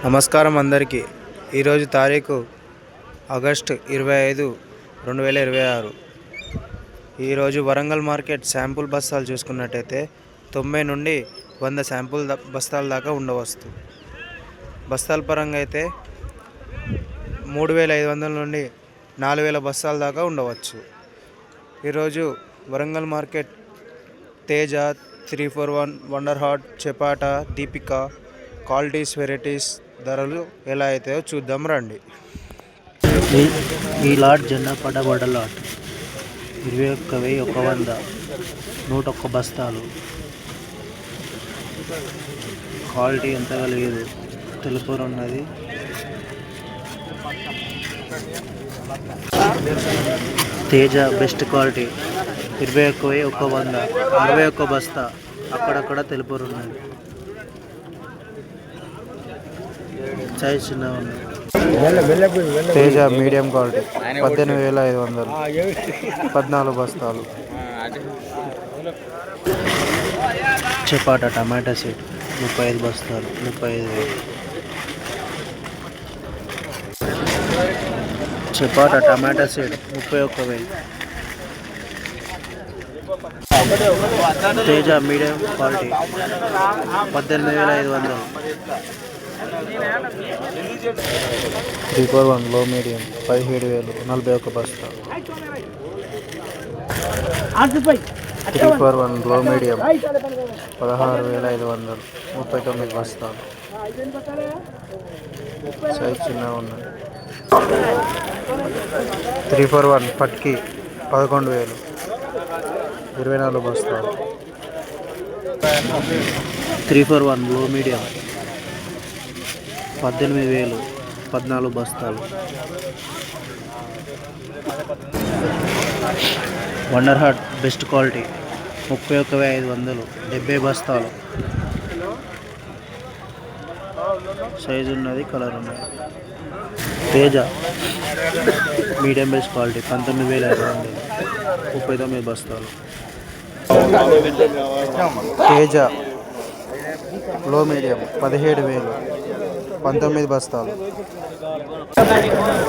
నమస్కారం అందరికీ. ఈరోజు తారీఖు ఆగస్టు 25, 2026. ఈరోజు వరంగల్ మార్కెట్ శాంపుల్ బస్తాలు చూసుకున్నట్టయితే 90 నుండి 100 శాంపుల్ బస్తాల దాకా ఉండవచ్చు. బస్తాల పరంగా అయితే 3500 నుండి 4000 బస్తాల దాకా ఉండవచ్చు. ఈరోజు Warangal market Teja, 341, wonder hot, Chapata, Deepika qualities, varieties ధరలు ఎలా అవుతాయో చూద్దాం రండి. ఈ లాట్ జెండాపడ్డ లాట్ 21,100, 101 బస్తాలు. క్వాలిటీ ఎంతగా లేదు, తెలుపు ఉన్నది. తేజ బెస్ట్ క్వాలిటీ 21,100, 61 బస్తా. అక్కడక్కడ తెలుపు ఉన్నది. సైజ్ చిన్న ఉంది. తేజ మీడియం క్వాలిటీ 18,500, 14 బస్తాలు. చపాటా టమాటా సీడ్ 35 బస్తాలు, 35,000. చపాటా టమాటా సీడ్ 31,000. Teja medium quality 18,500. 341 లో మీడియం 17,000, 41 బస్తా. 341 లో మీడియం 16,500, 39 బస్తాలు. సైజ్ చిన్న ఉన్నది. 341 పట్కి 11,000, 24 బస్తాలు. 341 లో మీడియం 18,000, 14 బస్తాలు. వండర్ హార్ట్ బెస్ట్ క్వాలిటీ 31,500, 70 బస్తాలు. సైజు ఉన్నది, కలర్ ఉన్నది. తేజ మీడియం బెస్ట్ క్వాలిటీ 19,500, 39 బస్తాలు. తేజ లో మీడియం 17,000, 19 బస్తాలు.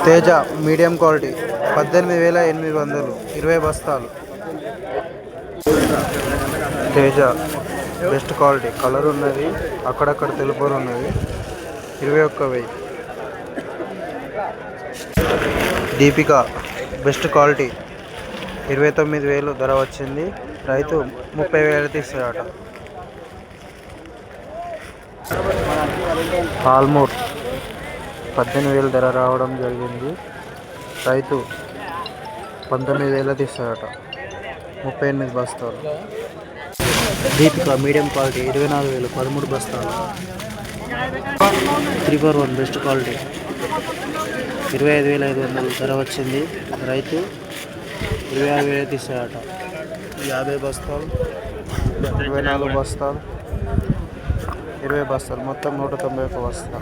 తేజ మీడియం క్వాలిటీ 18,800, 20 బస్తాలు. తేజ బెస్ట్ క్వాలిటీ కలర్ ఉన్నది, అక్కడక్కడ తెలుపు ఉన్నది. 21,000. దీపిక బెస్ట్ క్వాలిటీ 29,000 ధర వచ్చింది. రైతు 30,000 తీస్తాడట. ఆల్మూర్ 18,000 ధర రావడం జరిగింది. రైతు 19,000 తీస్తాడట. 38 బస్తాలు. దీపిక మీడియం క్వాలిటీ 24,000, 13 బస్తాలు. 341 బెస్ట్ క్వాలిటీ 25,500 ధర వచ్చింది. రైతు 26,000 తీస్తాడట. 50 బస్తాలు, 24 బస్తాలు, 20 బస్తాలు, మొత్తం 191 బస్తా.